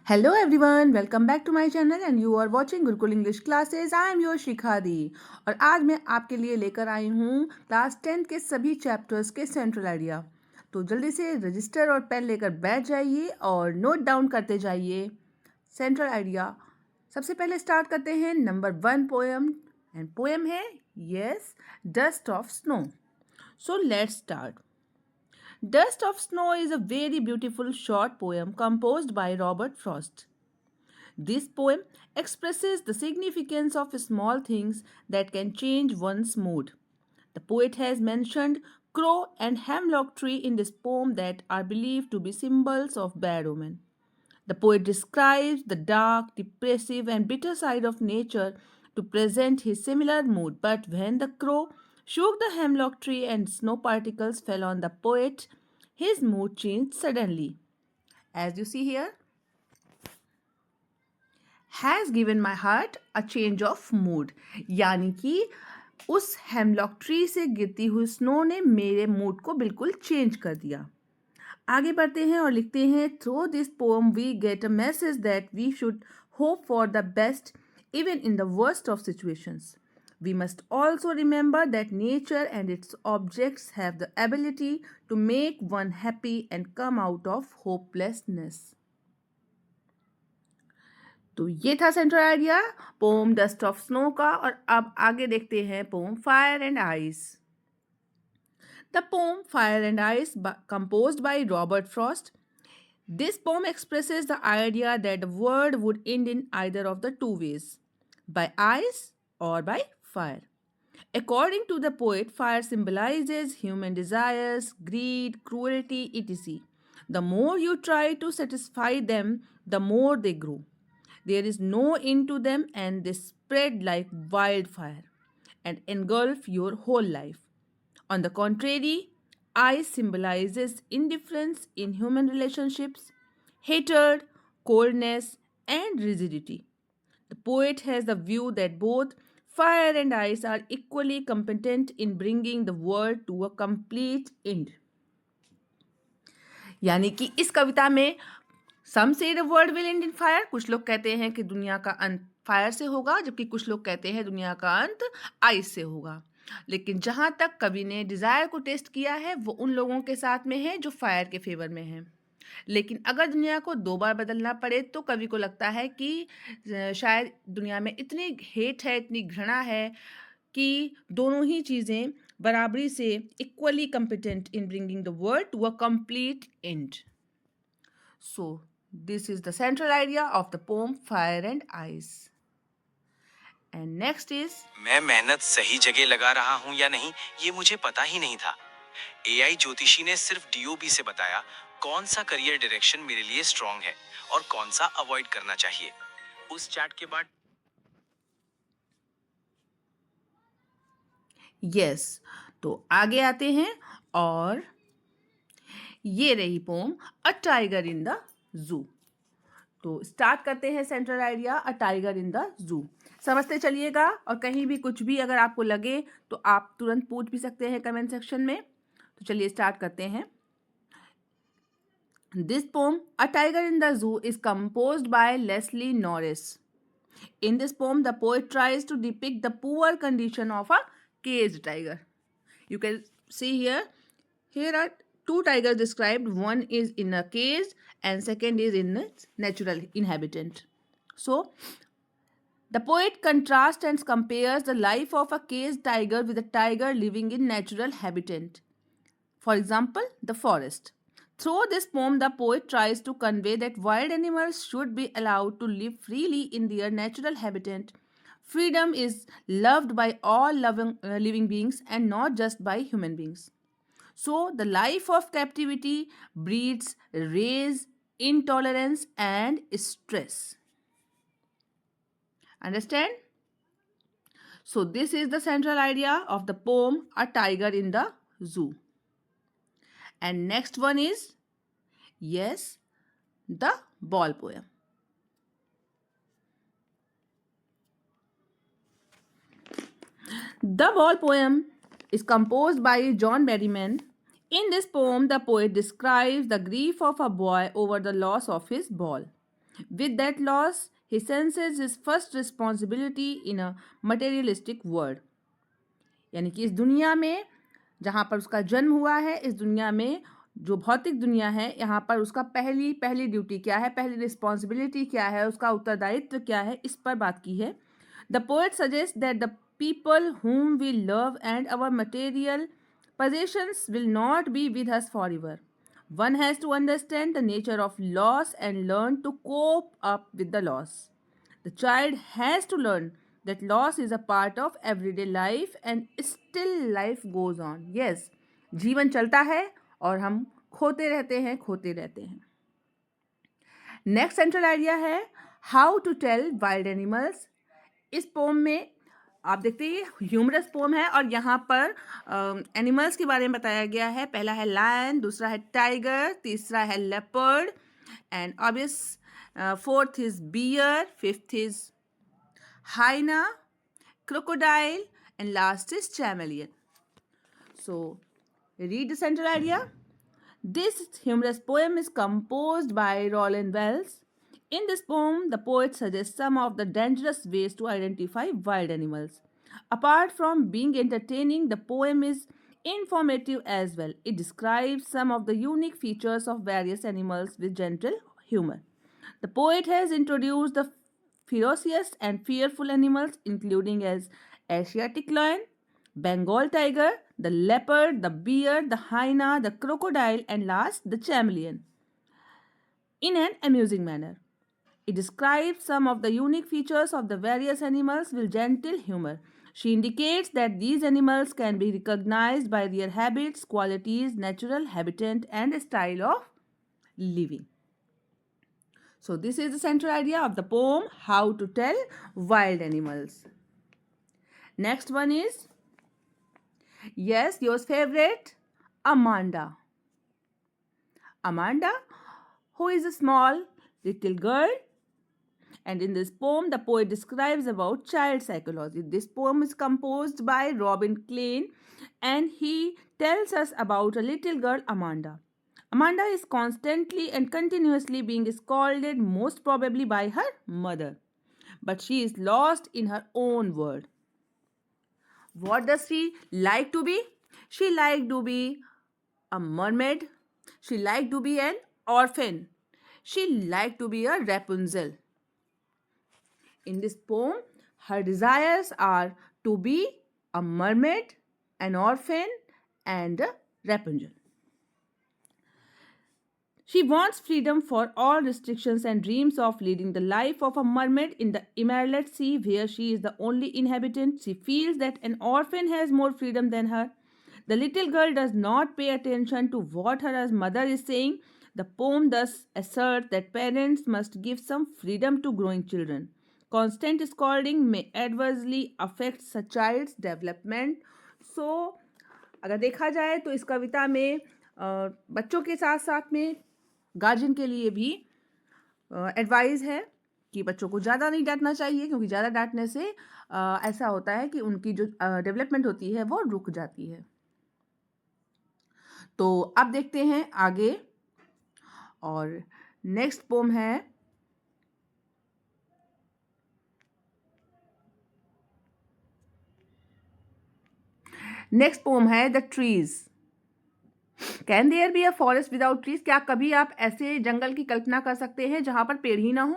Hello everyone, welcome back to my channel and you are watching Gurukul English classes. I am your Shikha di और आज मैं आपके लिए लेकर आई हूँ क्लास 10 के सभी चैप्टर्स के सेंट्रल आइडिया. तो जल्दी से रजिस्टर और पेन लेकर बैठ जाइए और नोट डाउन करते जाइए सेंट्रल आइडिया. सबसे पहले स्टार्ट करते हैं नंबर 1 पोएम एंड पोएम है yes dust of snow. So let's start. Dust of Snow is a very beautiful short poem composed by Robert Frost. This poem expresses the significance of small things that can change one's mood. The poet has mentioned crow and hemlock tree in this poem that are believed to be symbols of bad omen. The poet describes the dark, depressive, and bitter side of nature to present his similar mood. But when the crow shook the hemlock tree and snow particles fell on the poet, his mood changed suddenly. As you see here, has given my heart a change of mood. यानी कि उस hemlock tree से गिरती हुई snow ने मेरे mood को बिल्कुल चेंज कर दिया. आगे बढ़ते हैं और लिखते हैं through this poem we get a message that we should hope for the best even in the worst of situations. We must also remember that nature and its objects have the ability to make one happy and come out of hopelessness. तो ये था central idea poem dust of snow का. और अब आगे देखते हैं poem fire and ice. The poem fire and ice composed by Robert Frost. This poem expresses the idea that the world would end in either of the two ways, by ice or by fire. According to the poet, fire symbolizes human desires, greed, cruelty, etc. The more you try to satisfy them, the more they grow. There is no end to them and they spread like wildfire and engulf your whole life. On the contrary, ice symbolizes indifference in human relationships, hatred, coldness, and rigidity. The poet has the view that both fire and ice are equally competent in bringing the world to a complete end. यानी कि इस कविता में सम से the world will and in fire, कुछ लोग कहते हैं कि दुनिया का अंत फायर से होगा जबकि कुछ लोग कहते हैं दुनिया का अंत आइस से होगा. लेकिन जहाँ तक कवि ने डिज़ायर को टेस्ट किया है वो उन लोगों के साथ में है जो फायर के फेवर में है. लेकिन अगर दुनिया को 2 बार बदलना पड़े तो कवि को लगता है कि शायद दुनिया में इतनी हेट है, इतनी घृणा है कि दोनों ही चीज़ें बराबरी से equally competent in bringing the world to a complete end. So this is the central idea of the poem fire and ice. And next is मैं मेहनत सही जगह लगा रहा हूँ या नहीं ये मुझे पता ही नहीं था. एआई ज्योतिषी ने सिर्फ डीओबी से बताया कौन सा करियर डायरेक्शन मेरे लिए स्ट्रांग है और कौन सा अवॉइड करना चाहिए. उस चैट के बाद यस. तो आगे आते हैं और ये रही poem a tiger in the zoo. तो स्टार्ट करते हैं central idea a tiger in the zoo. समझते चलिएगा और कहीं भी कुछ भी अगर आपको लगे तो आप तुरंत पूछ भी सकते हैं कमेंट सेक्शन में. तो चलिए स्टार्ट करते हैं. This poem a tiger in the zoo is composed by Leslie Norris. In this poem, the poet tries to depict the poor condition of a caged tiger. You can see here. Here are two tigers described. One is in a cage and second is in its natural inhabitant. So, the poet contrasts and compares the life of a caged tiger with a tiger living in natural habitat. For example, the forest. Through this poem, the poet tries to convey that wild animals should be allowed to live freely in their natural habitat. Freedom is loved by all living beings and not just by human beings. So, the life of captivity breeds rage, intolerance, and stress. Understand? So, this is the central idea of the poem A Tiger in the Zoo. And next one is, yes, the ball poem. The ball poem is composed by John Berryman. In this poem, the poet describes the grief of a boy over the loss of his ball. With that loss, he senses his first responsibility in a materialistic world. यानी कि इस दुनिया में जहाँ पर उसका जन्म हुआ है, इस दुनिया में जो भौतिक दुनिया है, यहाँ पर उसका पहली पहली ड्यूटी क्या है, पहली रिस्पॉन्सिबिलिटी क्या है, उसका उत्तरदायित्व क्या है, इस पर बात की है. The poet suggest that the people whom we love and our material possessions will not be with us forever. One has to understand the nature of loss and learn to cope up with the loss. The child has to learn that loss is a part of everyday life and still life goes on. Yes, जीवन चलता है और हम खोते रहते हैं. Next central idea है how to tell wild animals. इस पोम में आप देखते हैं ये ह्यूमरस पोम है और यहाँ पर एनिमल्स के बारे में बताया गया है. पहला है लायन, दूसरा है टाइगर, तीसरा है leopard and obvious fourth is beer, fifth is hyena, crocodile, and last is chameleon. So, read the central idea. This humorous poem is composed by Roland Wells. In this poem, the poet suggests some of the dangerous ways to identify wild animals. Apart from being entertaining, the poem is informative as well. It describes some of the unique features of various animals with gentle humor. The poet has introduced the ferocious and fearful animals including as Asiatic lion, Bengal tiger, the leopard, the bear, the hyena, the crocodile, and last the chameleon in an amusing manner. It describes some of the unique features of the various animals with gentle humor. She indicates that these animals can be recognized by their habits, qualities, natural habitat, and style of living. So this is the central idea of the poem How to Tell Wild Animals. Next one is, yes, yours favorite, Amanda. Amanda, who is a small little girl, and in this poem the poet describes about child psychology. This poem is composed by Robin Klein and he tells us about a little girl, Amanda. Amanda is constantly and continuously being scolded, most probably by her mother. But she is lost in her own world. What does she like to be? She liked to be a mermaid. She liked to be an orphan. She liked to be a Rapunzel. In this poem, her desires are to be a mermaid, an orphan, and a Rapunzel. She wants freedom for all restrictions and dreams of leading the life of a mermaid in the Emerald Sea where she is the only inhabitant. She feels that an orphan has more freedom than her. The little girl does not pay attention to what her mother is saying. The poem thus asserts that parents must give some freedom to growing children. Constant scolding may adversely affect a child's development. So, अगर देखा जाए तो इस कविता में बच्चों के साथ साथ में गार्जियन के लिए भी एडवाइस है कि बच्चों को ज़्यादा नहीं डांटना चाहिए क्योंकि ज़्यादा डांटने से ऐसा होता है कि उनकी जो डेवलपमेंट होती है वो रुक जाती है. तो अब देखते हैं आगे और नेक्स्ट पोम है the trees. Can there be a forest without trees? क्या कभी आप ऐसे जंगल की कल्पना कर सकते हैं जहां पर पेड़ ही ना हो?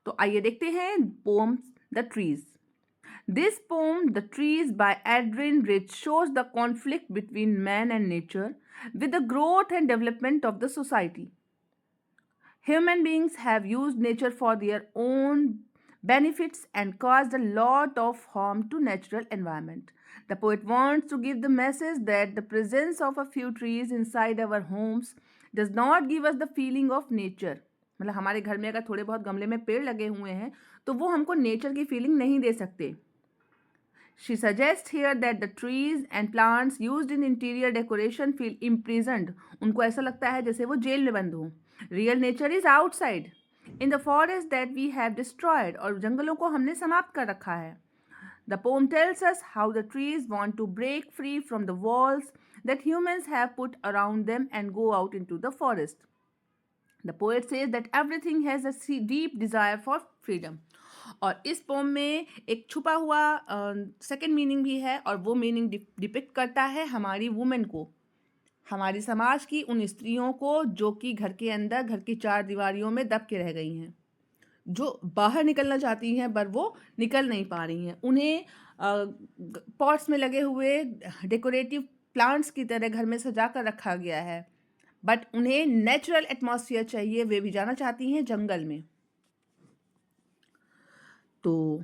तो आइए देखते हैं poem the trees. This poem the trees by Adrienne Rich shows the conflict between man and nature with the growth and development of the society. Human beings have used nature for their own benefits and caused a lot of harm to natural environment. The poet wants to give the message that the presence of a few trees inside our homes does not give us the feeling of nature. मतलब हमारे घर में अगर थोड़े बहुत गमले में पेड़ लगे हुए हैं तो वो हमको नेचर की फीलिंग नहीं दे सकते. She suggests here that the trees and plants used in interior decoration feel imprisoned. उनको ऐसा लगता है जैसे वो जेल में बंद हो. Real nature is outside, in the forest that we have destroyed. और जंगलों को हमने समाप्त कर रखा है. The poem tells us how the trees want to break free from the walls that humans have put around them and go out into the forest. The poet says that everything has a deep desire for freedom. और इस poem में एक छुपा हुआ second meaning भी है, और वो मीनिंग डिपिक्ट करता है हमारी वुमेन को, हमारी समाज की उन स्त्रियों को जो कि घर के अंदर, घर की चार दीवारियों में दब के रह गई हैं, जो बाहर निकलना चाहती हैं पर वो निकल नहीं पा रही हैं। उन्हें पॉट्स में लगे हुए डेकोरेटिव प्लांट्स की तरह घर में सजा कर रखा गया है, बट उन्हें नेचुरल एटमॉस्फेयर चाहिए, वे भी जाना चाहती हैं जंगल में। तो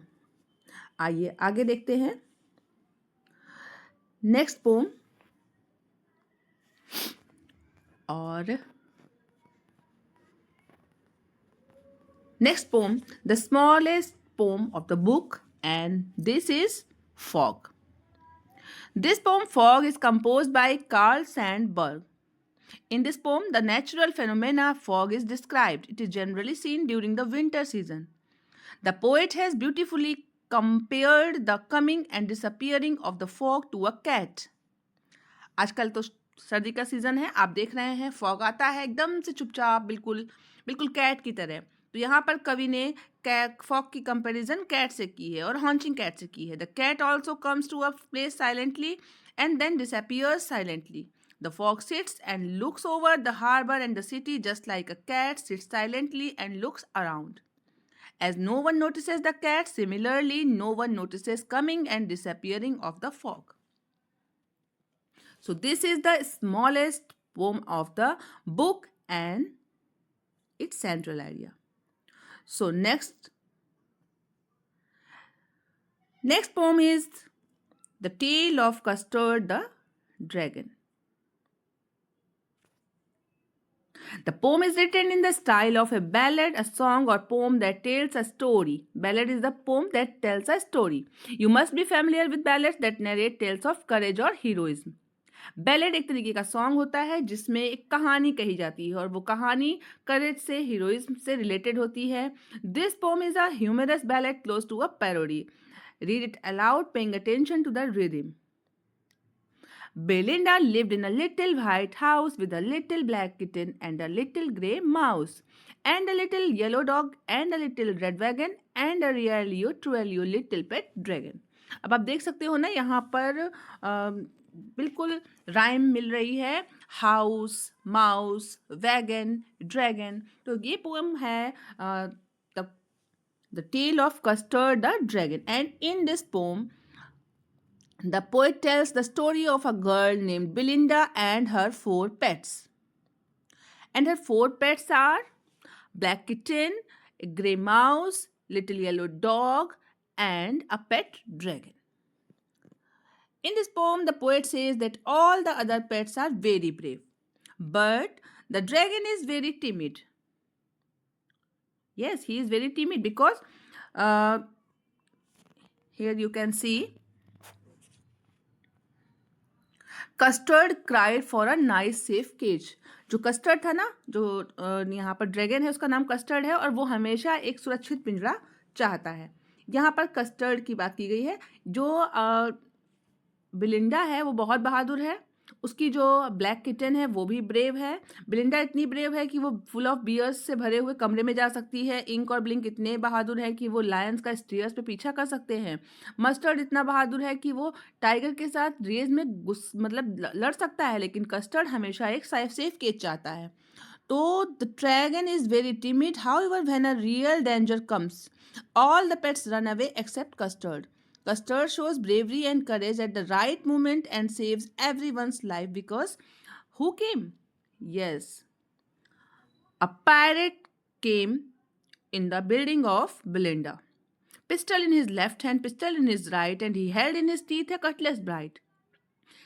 आइए आगे देखते हैं नेक्स्ट पोम। और next poem, the smallest poem of the book, and this is Fog. This poem, Fog, is composed by Carl Sandburg. In this poem, the natural phenomena fog is described. It is generally seen during the winter season. The poet has beautifully compared the coming and disappearing of the fog to a cat. आजकल तो सर्दी का season है, आप देख रहे हैं fog आता है एकदम से चुपचाप, बिल्कुल बिल्कुल कैट की तरह। तो यहाँ पर कवि ने फॉग की कंपैरिजन कैट से की है और हॉन्चिंग कैट से की है। The cat also comes to a place silently and then disappears silently. The fog sits and looks over the harbour and the city just like a cat sits silently and looks around. As no one notices the cat, similarly, no one notices coming and disappearing of the fog. So this is the smallest poem of the book and its central area. So next poem is The Tale of Custard the Dragon. The poem is written in the style of a ballad, a song or poem that tells a story. Ballad is the poem that tells a story. You must be familiar with ballads that narrate tales of courage or heroism. Ballad एक तरीके का song होता है जिसमें एक कहानी कही जाती है और वो कहानी करेज से, हीरोइज्म से रिलेटेड होती है. This poem is a humorous ballad close to a parody. Read it aloud paying attention to the rhythm. Belinda lived in a little white house with a little black kitten and a little grey mouse and a little yellow dog and a little red wagon and a really truly little pet dragon. अब आप देख सकते हो ना, यहाँ पर बिल्कुल rhyme मिल रही है, हाउस, माउस, वैगन, ड्रैगन. तो ये पोएम है the tale of Custard the dragon. And in this poem the poet tells the story of a girl named Belinda and her 4 pets. And her 4 pets are black kitten, a grey mouse, little yellow dog, and a pet dragon. In this poem, the poet says that all the other pets are very brave, but the dragon is very timid. Yes, he is very timid because here you can see Custard cried for a nice safe cage. जो Custard था ना, जो यहाँ पर dragon है, उसका नाम custard है और वो हमेशा एक सुरक्षित पिंजरा चाहता है. यहाँ पर कस्टर्ड की बात की गई है. जो बिलिंडा है वो बहुत बहादुर है. उसकी जो ब्लैक किटन है वो भी ब्रेव है. बिलिंडा इतनी ब्रेव है कि वो फुल ऑफ बियर्स से भरे हुए कमरे में जा सकती है. इंक और ब्लिंक इतने बहादुर है कि वो लायंस का स्टेयर्स पे पीछा कर सकते हैं. मस्टर्ड इतना बहादुर है कि वो टाइगर के साथ रेस में मतलब लड़ सकता है, लेकिन कस्टर्ड हमेशा एक सेफ केज चाहता है. तो the dragon is very timid. However when a real danger comes, all the pets run away except Custard. Custard shows bravery and courage at the right moment and saves everyone's life because who came? Yes, a pirate came in the building of Belinda. Pistol in his left hand, pistol in his right, and he held in his teeth a cutlass bright.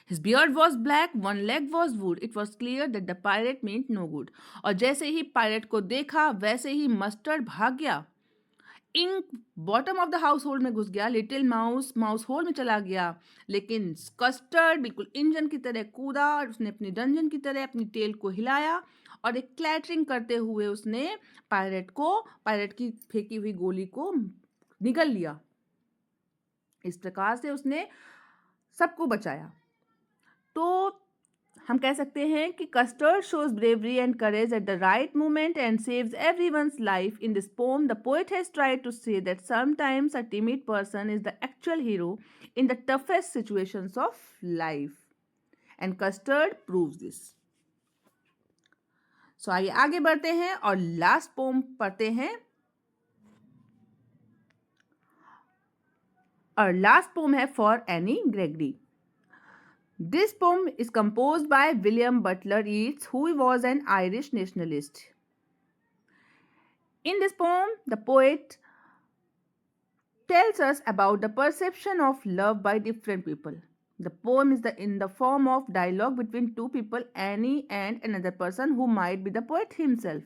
His beard was black, one leg was wood. It was clear that the pirate meant no good. और जैसे ही pirate को देखा वैसे ही mustard भाग गया. Ink bottom of the household में घुस गया. लिटिल माउस होल में चला गया. लेकिन कस्टर्ड बिल्कुल इंजन की तरह कूदा और उसने अपनी डंजन की तरह अपनी टेल को हिलाया और एक क्लैटरिंग करते हुए उसने पायरेट की फेंकी हुई गोली को निगल लिया. इस प्रकार से उसने सबको बचाया. तो हम कह सकते हैं कि custard shows bravery and courage at the right moment and saves everyone's life. In this poem, the poet has tried to say that sometimes a timid person is the actual hero in the toughest situations of life. And Custard proves this. So आइए आगे बढ़ते हैं और last pome पढ़ते हैं. और last pome है for any Gregory. This poem is composed by William Butler Yeats, who was an Irish nationalist. In this poem, the poet tells us about the perception of love by different people. The poem is in the form of dialogue between two people, Annie and another person who might be the poet himself.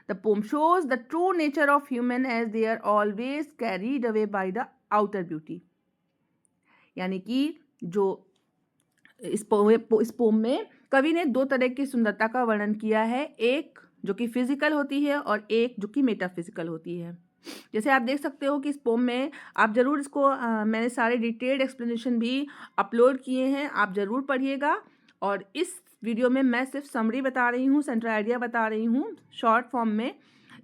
The poem shows the true nature of human as they are always carried away by the outer beauty. यानी कि जो इस poem में कवि ने दो तरह की सुंदरता का वर्णन किया है, एक जो कि फिजिकल होती है और एक जो कि मेटाफिजिकल होती है. जैसे आप देख सकते हो कि इस पोम में आप ज़रूर इसको मैंने सारे डिटेल्ड एक्सप्लेनेशन भी अपलोड किए हैं, आप ज़रूर पढ़िएगा. और इस वीडियो में मैं सिर्फ समरी बता रही हूँ, सेंट्रल आइडिया बता रही हूँ शॉर्ट फॉर्म में.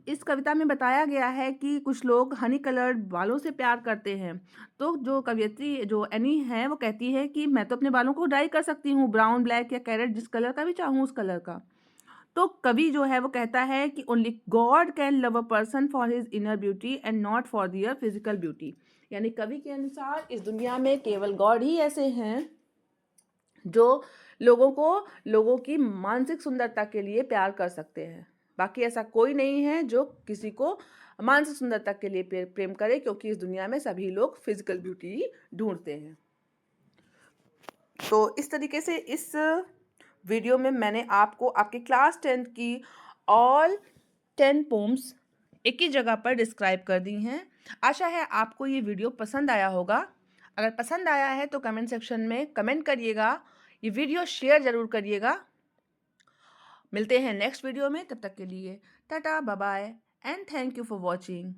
इस कविता में बताया गया है कि कुछ लोग हनी कलर्ड बालों से प्यार करते हैं. तो जो कवयित्री जो एनी है वो कहती है कि मैं तो अपने बालों को डाई कर सकती हूँ, ब्राउन, ब्लैक या कैरेट, जिस कलर का भी चाहूँ उस कलर का. तो कवि जो है वो कहता है कि only God can love a person for his inner beauty and not for their physical beauty. यानी कवि के अनुसार इस दुनिया में केवल गॉड ही ऐसे हैं जो लोगों की मानसिक सुंदरता के लिए प्यार कर सकते हैं. बाकी ऐसा कोई नहीं है जो किसी को मानसिक सुंदरता के लिए प्रेम करे, क्योंकि इस दुनिया में सभी लोग फिजिकल ब्यूटी ढूंढते हैं. तो इस तरीके से इस वीडियो में मैंने आपको आपके क्लास 10 की ऑल 10 पोम्स एक ही जगह पर डिस्क्राइब कर दी हैं. आशा है आपको ये वीडियो पसंद आया होगा. अगर पसंद आया है तो कमेंट सेक्शन में कमेंट करिएगा, ये वीडियो शेयर ज़रूर करिएगा. मिलते हैं नेक्स्ट वीडियो में, तब तक के लिए tata, bye bye and thank you for watching.